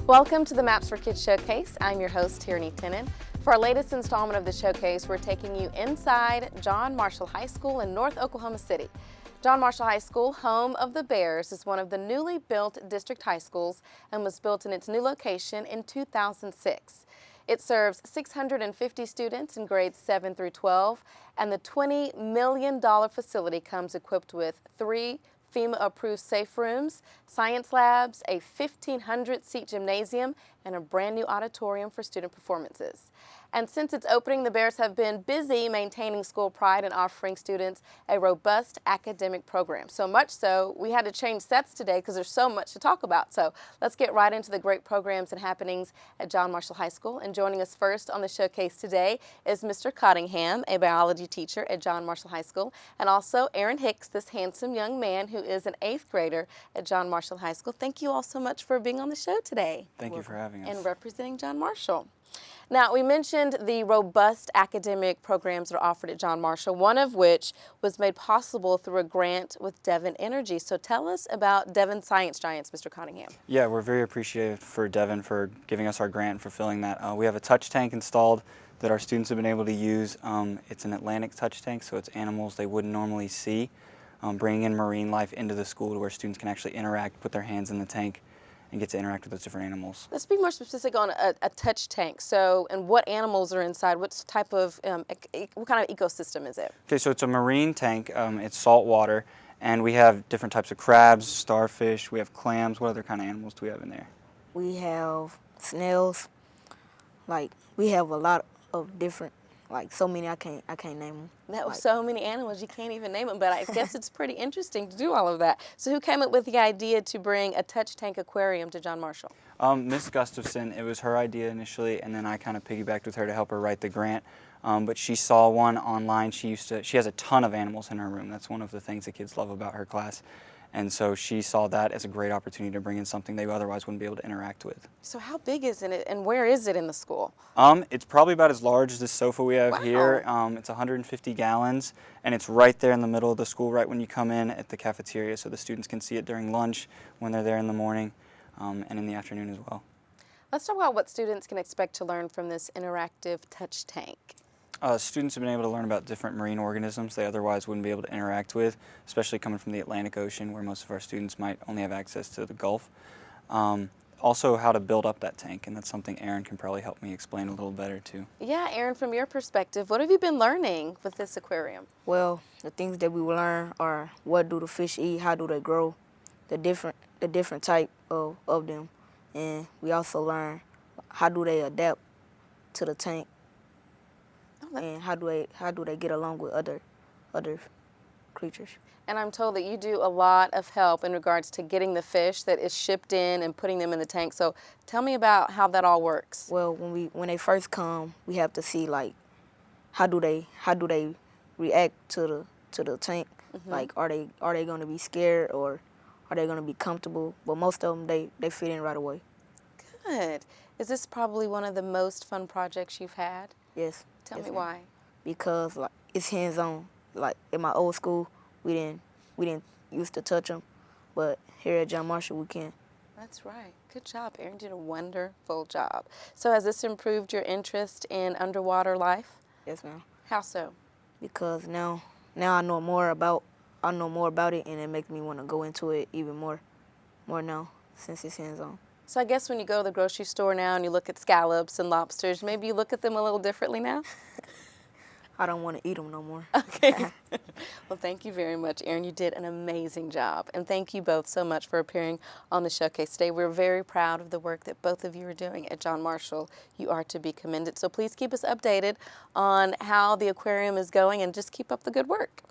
Welcome to the Maps for Kids Showcase. I'm your host, Tierney Tennant. For our latest installment of the showcase, we're taking you inside John Marshall High School in North Oklahoma City. John Marshall High School, home of the Bears, is one of the newly built district high schools and was built in its new location in 2006. It serves 650 students in grades 7 through 12, and the $20 million facility comes equipped with 3 FEMA-approved safe rooms, science labs, a 1,500-seat gymnasium, and a brand new auditorium for student performances. And since its opening, the Bears have been busy maintaining school pride and offering students a robust academic program. So much so, we had to change sets today because there's so much to talk about. So let's get right into the great programs and happenings at John Marshall High School. And joining us first on the showcase today is Mr. Cottingham, a biology teacher at John Marshall High School, and also Aaron Hicks, this handsome young man who is an 8th grader at John Marshall High School. Thank you all so much for being on the show today. Thank you for having us. And representing John Marshall. Now, we mentioned the robust academic programs that are offered at John Marshall, one of which was made possible through a grant with Devon Energy. So tell us about Devon Science Giants, Mr. Cottingham. Yeah, we're very appreciative for Devon for giving us our grant and fulfilling that. We have a touch tank installed that our students have been able to use. It's an Atlantic touch tank, so it's animals they wouldn't normally see, bringing in marine life into the school to where students can actually interact, put their hands in the tank, and get to interact with those different animals. Let's be more specific on a touch tank. So, and what animals are inside? What type of, what kind of ecosystem is it? Okay, so it's a marine tank. It's salt water, and we have different types of crabs, starfish. We have clams. What other kind of animals do we have in there? We have snails. Like, we have a lot of different, like, so many I can't name them. That was so many animals, you can't even name them, but I guess it's pretty interesting to do all of that. So who came up with the idea to bring a touch tank aquarium to John Marshall? Miss Gustafson. It was her idea initially, and then I kind of piggybacked with her to help her write the grant. But she saw one online. She has a ton of animals in her room. That's one of the things the kids love about her class. And so she saw that as a great opportunity to bring in something they otherwise wouldn't be able to interact with. So how big is it, and where is it in the school? It's probably about as large as this sofa we have here. It's 150 gallons, and it's right there in the middle of the school, right when you come in at the cafeteria, so the students can see it during lunch, when they're there in the morning, and in the afternoon as well. Let's talk about what students can expect to learn from this interactive touch tank. Students have been able to learn about different marine organisms they otherwise wouldn't be able to interact with, especially coming from the Atlantic Ocean, where most of our students might only have access to the Gulf. Also, how to build up that tank, and that's something Aaron can probably help me explain a little better too. Yeah, Aaron, from your perspective, what have you been learning with this aquarium? Well, the things that we will learn are what do the fish eat, how do they grow, the different type of them, and we also learn how do they adapt to the tank. And how do they get along with other creatures? And I'm told that you do a lot of help in regards to getting the fish that is shipped in and putting them in the tank. So tell me about how that all works. Well, when they first come, we have to see like how do they react to the tank? Mm-hmm. Like are they going to be scared or are they going to be comfortable? But most of them they fit in right away. Good. Is this probably one of the most fun projects you've had? Yes. Tell me why. Because like it's hands-on. Like in my old school, we didn't used to touch them, but here at John Marshall we can. That's right. Good job, Aaron. You did a wonderful job. So has this improved your interest in underwater life? Yes, ma'am. How so? Because now I know more about it, and it makes me want to go into it even more now since it's hands-on. So I guess when you go to the grocery store now and you look at scallops and lobsters, maybe you look at them a little differently now? I don't want to eat them no more. Okay. Well, thank you very much, Aaron. You did an amazing job. And thank you both so much for appearing on the showcase today. We're very proud of the work that both of you are doing at John Marshall. You are to be commended. So please keep us updated on how the aquarium is going and just keep up the good work.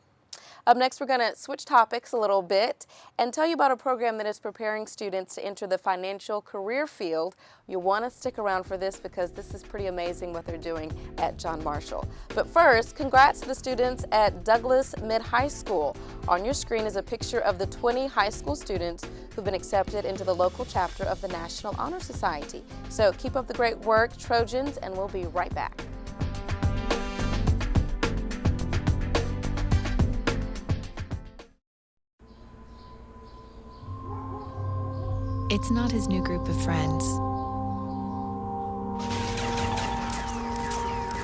Up next, we're going to switch topics a little bit and tell you about a program that is preparing students to enter the financial career field. You'll want to stick around for this because this is pretty amazing what they're doing at John Marshall. But first, congrats to the students at Douglas Mid-High School. On your screen is a picture of the 20 high school students who've been accepted into the local chapter of the National Honor Society. So keep up the great work, Trojans, and we'll be right back. It's not his new group of friends.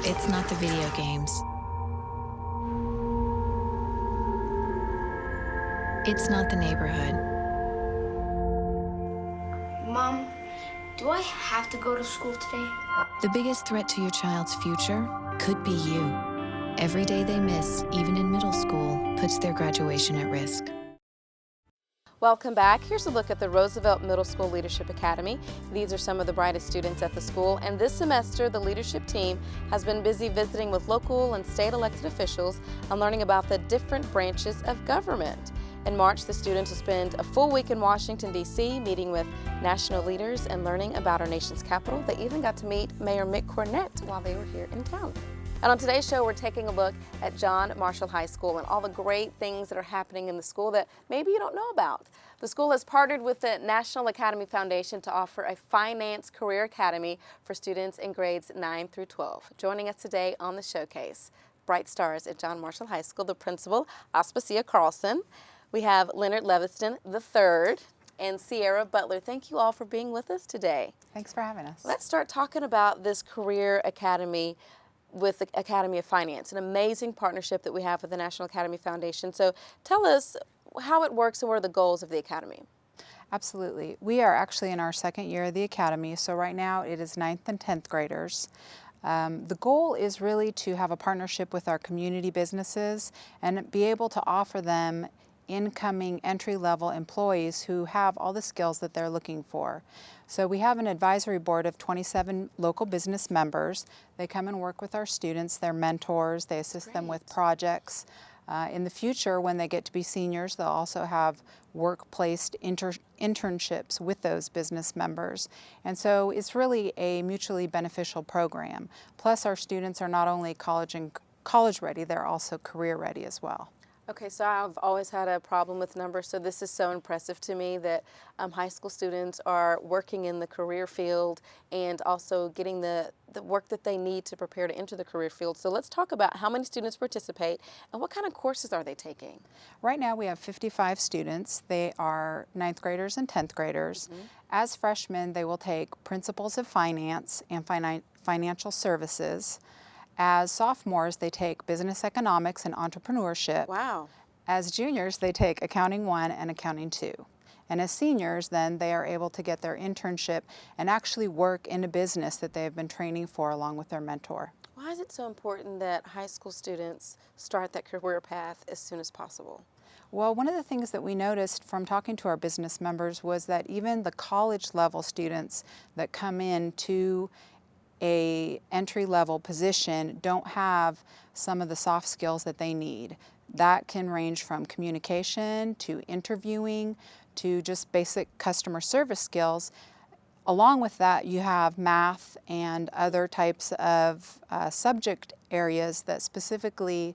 It's not the video games. It's not the neighborhood. Mom, do I have to go to school today? The biggest threat to your child's future could be you. Every day they miss, even in middle school, puts their graduation at risk. Welcome back. Here's a look at the Roosevelt Middle School Leadership Academy. These are some of the brightest students at the school, and this semester the leadership team has been busy visiting with local and state elected officials and learning about the different branches of government. In March, the students will spend a full week in Washington, D.C., meeting with national leaders and learning about our nation's capital. They even got to meet Mayor Mick Cornett while they were here in town. And on today's show, we're taking a look at John Marshall High School and all the great things that are happening in the school that maybe you don't know about. The school has partnered with the National Academy Foundation to offer a finance career academy for students in grades 9 through 12. Joining us today on the showcase, bright stars at John Marshall High School, the principal, Aspasia Carlson. We have Leonard Leviston III and Sierra Butler. Thank you all for being with us today. Thanks for having us. Let's start talking about this career academy with the Academy of Finance, an amazing partnership that we have with the National Academy Foundation. So tell us how it works and what are the goals of the Academy? Absolutely. We are actually in our second year of the Academy, so right now it is 9th and 10th graders. The goal is really to have a partnership with our community businesses and be able to offer them incoming entry-level employees who have all the skills that they're looking for. So we have an advisory board of 27 local business members. They come and work with our students, they're mentors, they assist them with projects. In the future, when they get to be seniors, they'll also have work-placed internships with those business members. And so it's really a mutually beneficial program. Plus our students are not only college ready, they're also career ready as well. Okay, so I've always had a problem with numbers, so this is so impressive to me that high school students are working in the career field and also getting the work that they need to prepare to enter the career field. So let's talk about how many students participate and what kind of courses are they taking? Right now we have 55 students. They are 9th graders and 10th graders. As freshmen, they will take Principles of Finance and Financial Services. As sophomores, they take Business Economics and Entrepreneurship. Wow. As juniors, they take Accounting 1 and Accounting 2. And as seniors, then they are able to get their internship and actually work in a business that they have been training for along with their mentor. Why is it so important that high school students start that career path as soon as possible? Well, one of the things that we noticed from talking to our business members was that even the college level students that come in to a entry-level position don't have some of the soft skills that they need. That can range from communication to interviewing to just basic customer service skills. Along with that, you have math and other types of subject areas that specifically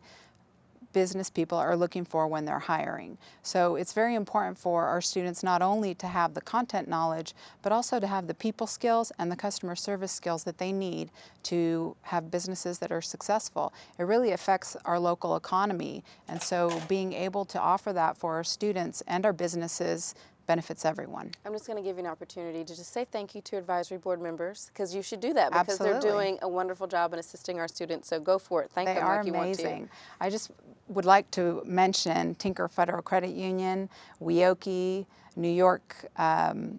business people are looking for when they're hiring. So it's very important for our students not only to have the content knowledge, but also to have the people skills and the customer service skills that they need to have businesses that are successful. It really affects our local economy, and so being able to offer that for our students and our businesses benefits everyone. I'm just going to give you an opportunity to just say thank you to advisory board members, because you should do that because Absolutely. They're doing a wonderful job in assisting our students. So go for it. Thank them like you want to. They are amazing. I just would like to mention Tinker Federal Credit Union, Weoki, New York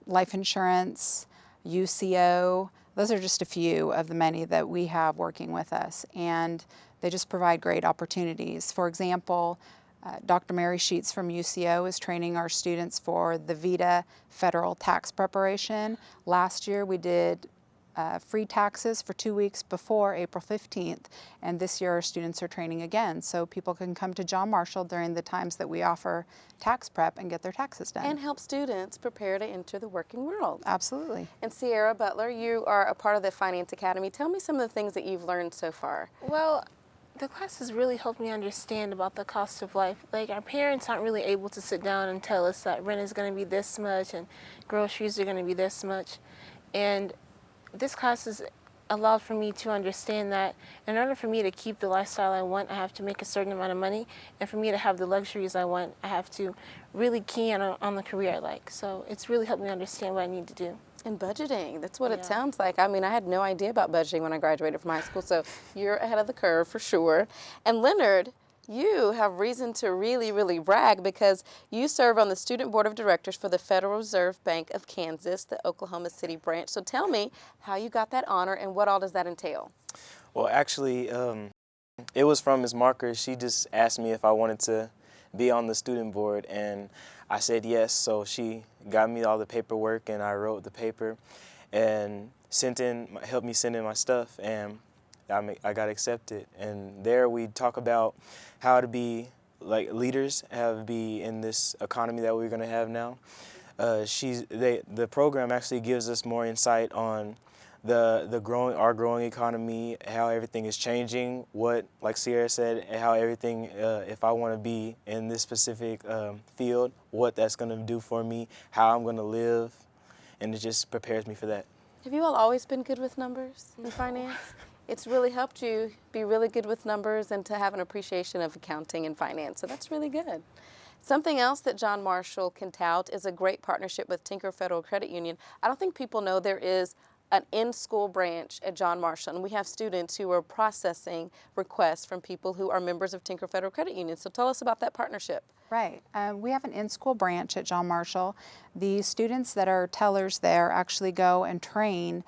Life Insurance, UCO. Those are just a few of the many that we have working with us, and they just provide great opportunities. For example, Dr. Mary Sheets from UCO is training our students for the VITA federal tax preparation. Last year we did free taxes for 2 weeks before April 15th, and this year our students are training again, so people can come to John Marshall during the times that we offer tax prep and get their taxes done. And help students prepare to enter the working world. Absolutely. And Sierra Butler, you are a part of the Finance Academy. Tell me some of the things that you've learned so far. Well, the classes really helped me understand about the cost of life. Like, our parents aren't really able to sit down and tell us that rent is going to be this much and groceries are going to be this much. And this class has allowed for me to understand that in order for me to keep the lifestyle I want, I have to make a certain amount of money. And for me to have the luxuries I want, I have to really key in on the career I like. So it's really helped me understand what I need to do. And budgeting, that's what it Yeah. sounds like. I mean, I had no idea about budgeting when I graduated from high school, so you're ahead of the curve for sure. And Leonard, you have reason to really, really brag because you serve on the Student Board of Directors for the Federal Reserve Bank of Kansas, the Oklahoma City branch. So tell me how you got that honor and what all does that entail? Well, actually, it was from Ms. Marker. She just asked me if I wanted to be on the student board, and I said yes. So she got me all the paperwork, and I wrote the paper and helped me send in my stuff, and I got accepted. And there we talk about how to be like leaders, how to be in this economy that we're going to have now. The program actually gives us more insight on our growing economy, how everything is changing, like Sierra said, how everything, if I want to be in this specific field, what that's going to do for me, how I'm going to live, and it just prepares me for that. Have you all always been good with numbers in finance? It's really helped you be really good with numbers and to have an appreciation of accounting and finance, so that's really good. Something else that John Marshall can tout is a great partnership with Tinker Federal Credit Union. I don't think people know there is an in-school branch at John Marshall, and we have students who are processing requests from people who are members of Tinker Federal Credit Union. So tell us about that partnership. Right. We have an in-school branch at John Marshall. The students that are tellers there actually go and train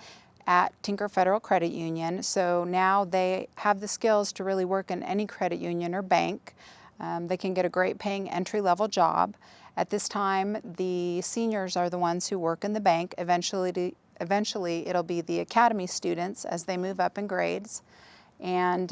at Tinker Federal Credit Union. So now they have the skills to really work in any credit union or bank. They can get a great paying entry-level job. At this time, the seniors are the ones who work in the bank. Eventually, it'll be the academy students as they move up in grades. And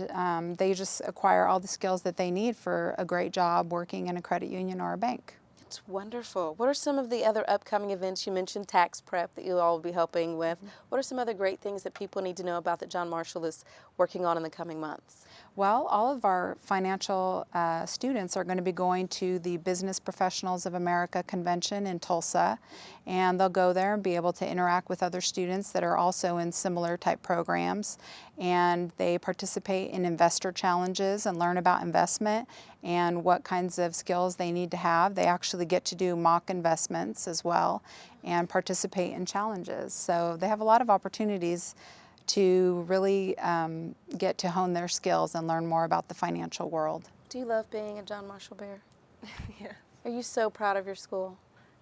they just acquire all the skills that they need for a great job working in a credit union or a bank. It's wonderful. What are some of the other upcoming events? You mentioned tax prep that you all will be helping with. What are some other great things that people need to know about that John Marshall is working on in the coming months? Well, all of our financial students are going to be going to the Business Professionals of America convention in Tulsa, and they'll go there and be able to interact with other students that are also in similar type programs. And they participate in investor challenges and learn about investment and what kinds of skills they need to have. They actually get to do mock investments as well and participate in challenges. So they have a lot of opportunities to really get to hone their skills and learn more about the financial world. Do you love being at John Marshall Bear? Yeah. Are you so proud of your school?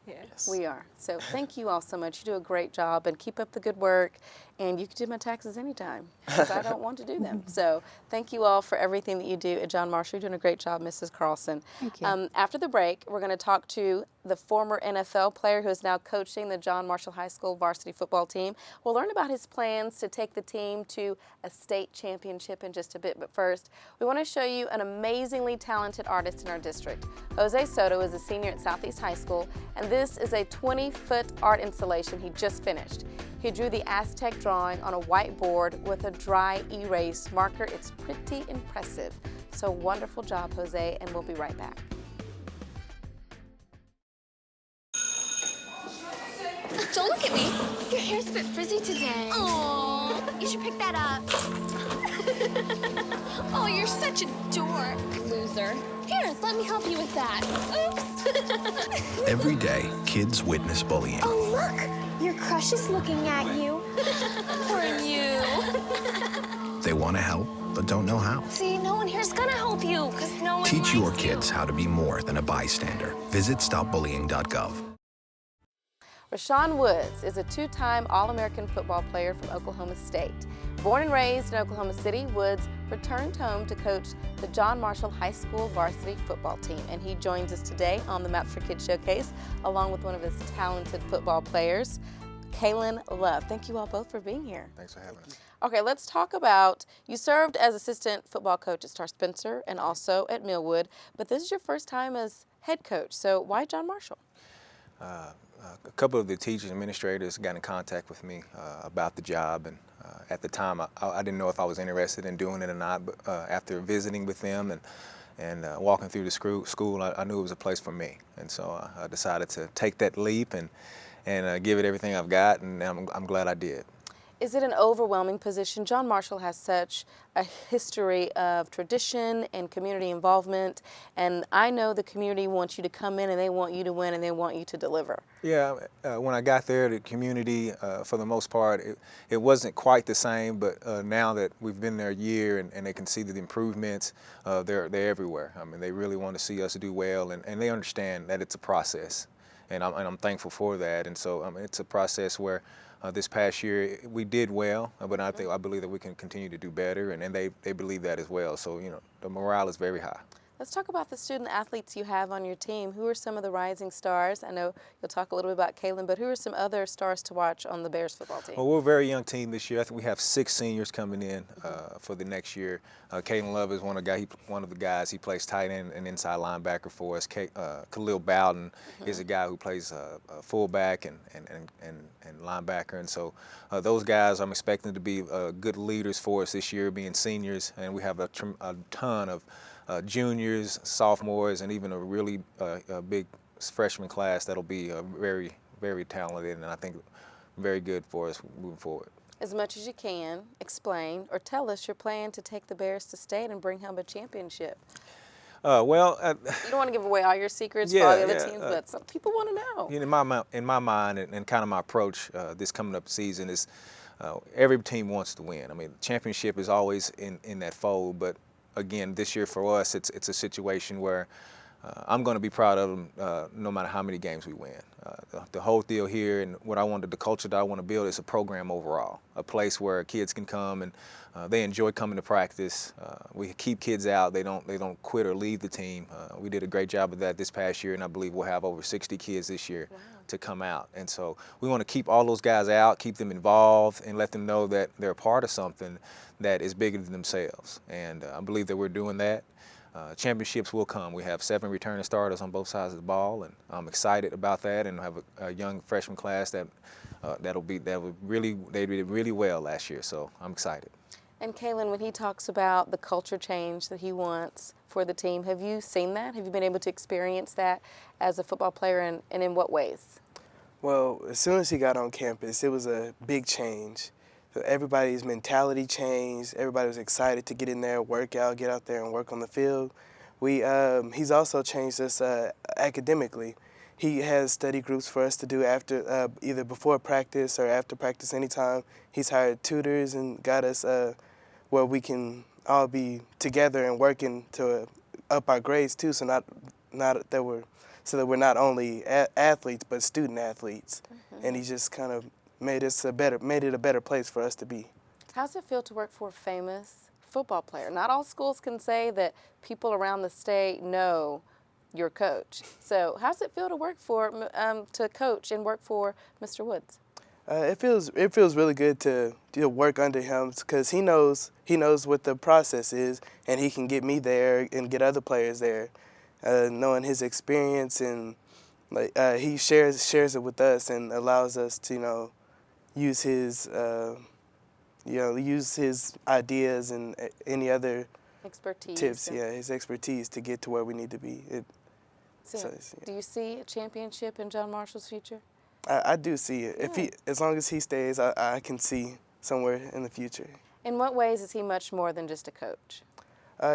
Yes. We are. So thank you all so much. You do a great job and keep up the good work. And you can do my taxes anytime because I don't want to do them. So thank you all for everything that you do at John Marshall. You're doing a great job, Mrs. Carlson. Thank you. After the break, we're going to talk to the former NFL player who is now coaching the John Marshall High School varsity football team. We'll learn about his plans to take the team to a state championship in just a bit. But first, we want to show you an amazingly talented artist in our district. Jose Soto is a senior at Southeast High School, and this is a 20-foot art installation he just finished. He drew the Aztec drawing on a whiteboard with a dry erase marker. It's pretty impressive. So wonderful job, Jose, and we'll be right back. Don't look at me. Your hair's a bit frizzy today. Oh, you should pick that up. Oh, you're such a dork. Loser. Here, let me help you with that. Oops. Every day, kids witness bullying. Oh, look. Your crush is looking at you. Poor you. They want to help, but don't know how. See, no one here's gonna help you, because no one Teach your likes you. kids how to be more than a bystander. Visit stopbullying.gov. Rashawn Woods is a two-time All-American football player from Oklahoma State. Born and raised in Oklahoma City, Woods returned home to coach the John Marshall High School varsity football team, and he joins us today on the Maps for Kids Showcase, along with one of his talented football players, Kalen Love. Thank you all both for being here. Thanks for having us. Okay, let's talk about, you served as assistant football coach at Star Spencer and also at Millwood, but this is your first time as head coach, so why John Marshall? A couple of the teachers and administrators got in contact with me about the job, and at the time I didn't know if I was interested in doing it or not, but after visiting with them and walking through the school, I knew it was a place for me, and so I decided to take that leap and give it everything I've got, and I'm glad I did. Is it an overwhelming position? John Marshall has such a history of tradition and community involvement, and I know the community wants you to come in and they want you to win and they want you to deliver. Yeah, when I got there, the community, for the most part, it wasn't quite the same, but now that we've been there a year and they can see the improvements, they're everywhere. I mean, they really want to see us do well, and they understand that it's a process, and I'm thankful for that. And so it's a process where this past year we did well, but I believe that we can continue to do better, and they believe that as well. So the morale is very high. Let's talk about the student athletes you have on your team. Who are some of the rising stars? I know you'll talk a little bit about Kaylin, but who are some other stars to watch on the Bears football team? Well, we're a very young team this year. I think we have 6 seniors coming in for the next year. Kaylin Love is one of the guys. He plays tight end and inside linebacker for us. Khalil Bowden is a guy who plays fullback and linebacker. And so those guys, I'm expecting to be good leaders for us this year, being seniors. And we have a ton of juniors, sophomores, and even a really big freshman class that'll be very, very talented, and I think very good for us moving forward. As much as you can, explain or tell us your plan to take the Bears to state and bring home a championship. You don't want to give away all your secrets for all the other teams, but some people want to know. In my mind, and kind of my approach this coming up season is every team wants to win. I mean, championship is always in that fold, but again, this year for us, it's a situation where I'm going to be proud of them no matter how many games we win. The whole deal here and the culture that I want to build is a program overall, a place where kids can come and they enjoy coming to practice. We keep kids out. They don't quit or leave the team. We did a great job of that this past year, and I believe we'll have over 60 kids this year to come out. And so we want to keep all those guys out, keep them involved, and let them know that they're a part of something that is bigger than themselves. And I believe that we're doing that. Championships will come. We have 7 returning starters on both sides of the ball, and I'm excited about that. And have a young freshman class they did really well last year. So I'm excited. And Kaylin, when he talks about the culture change that he wants for the team, have you seen that? Have you been able to experience that as a football player, and in what ways? Well, as soon as he got on campus, it was a big change. So everybody's mentality changed. Everybody was excited to get in there, work out, get out there and work on the field. He's also changed us academically. He has study groups for us to do after, either before practice or after practice anytime. He's hired tutors and got us where we can all be together and working to up our grades too, so that we're not only athletes but student athletes. And he just kind of made it a better place for us to be. How's it feel to work for a famous football player? Not all schools can say that people around the state know your coach. So how's it feel to work to coach and work for Mr. Woods? It feels really good to work under him because he knows what the process is, and he can get me there and get other players there, knowing his experience, and he shares it with us and allows us to use his ideas and any other expertise, tips, his expertise to get to where we need to be. Do you see a championship in John Marshall's future? I do see it. As long as he stays, I can see somewhere in the future. In what ways is he much more than just a coach?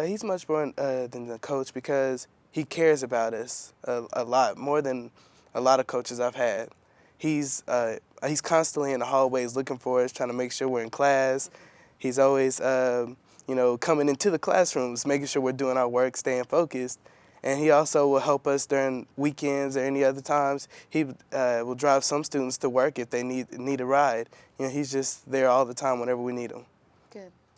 He's much more than a coach because he cares about us a lot, more than a lot of coaches I've had. He's constantly in the hallways looking for us, trying to make sure we're in class. He's always, coming into the classrooms, making sure we're doing our work, staying focused. And he also will help us during weekends or any other times. He will drive some students to work if they need a ride. He's just there all the time whenever we need him.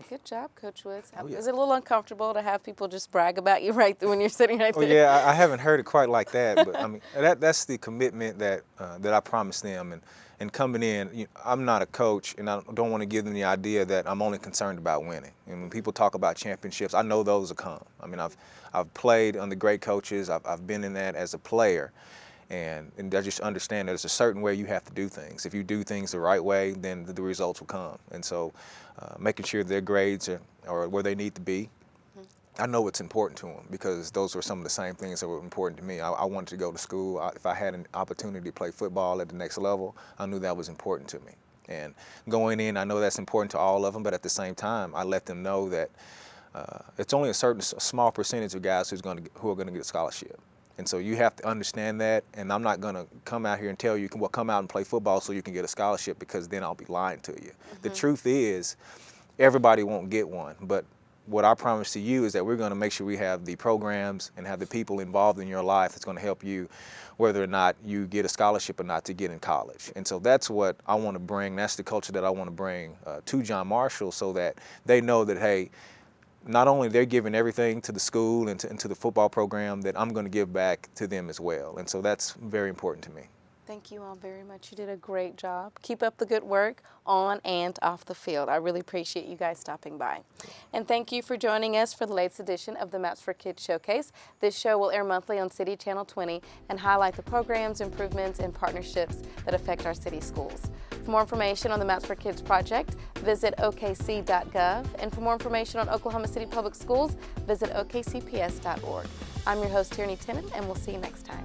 Good job, Coach Woods. Is it a little uncomfortable to have people just brag about you right when you're sitting right there? Yeah, I haven't heard it quite like that, but I mean that's the commitment that I promised them. And coming in, I'm not a coach, and I don't want to give them the idea that I'm only concerned about winning. And when people talk about championships, I know those will come. I mean, I've played under great coaches. I've been in that as a player, and I just understand there's a certain way you have to do things. If you do things the right way, then the results will come. And so, making sure their grades are where they need to be. I know it's important to them because those were some of the same things that were important to me. I wanted to go to school. If I had an opportunity to play football at the next level, I knew that was important to me. And going in, I know that's important to all of them, but at the same time, I let them know that it's only a small percentage of guys who are going to get a scholarship. And so you have to understand that, and I'm not going to come out here and tell you, well, come out and play football so you can get a scholarship, because then I'll be lying to you. The truth is, everybody won't get one, but what I promise to you is that we're going to make sure we have the programs and have the people involved in your life that's going to help you, whether or not you get a scholarship or not, to get in college. And so that's what I want to bring. That's the culture that I want to bring to John Marshall, so that they know that, hey, not only they're giving everything to the school and to the football program, that I'm going to give back to them as well. And so that's very important to me. Thank you all very much. You did a great job. Keep up the good work on and off the field. I really appreciate you guys stopping by. And thank you for joining us for the latest edition of the Maps for Kids Showcase. This show will air monthly on City Channel 20 and highlight the programs, improvements, and partnerships that affect our city schools. For more information on the Maps for Kids project, visit okc.gov. And for more information on Oklahoma City Public Schools, visit okcps.org. I'm your host, Tierney Tennant, and we'll see you next time.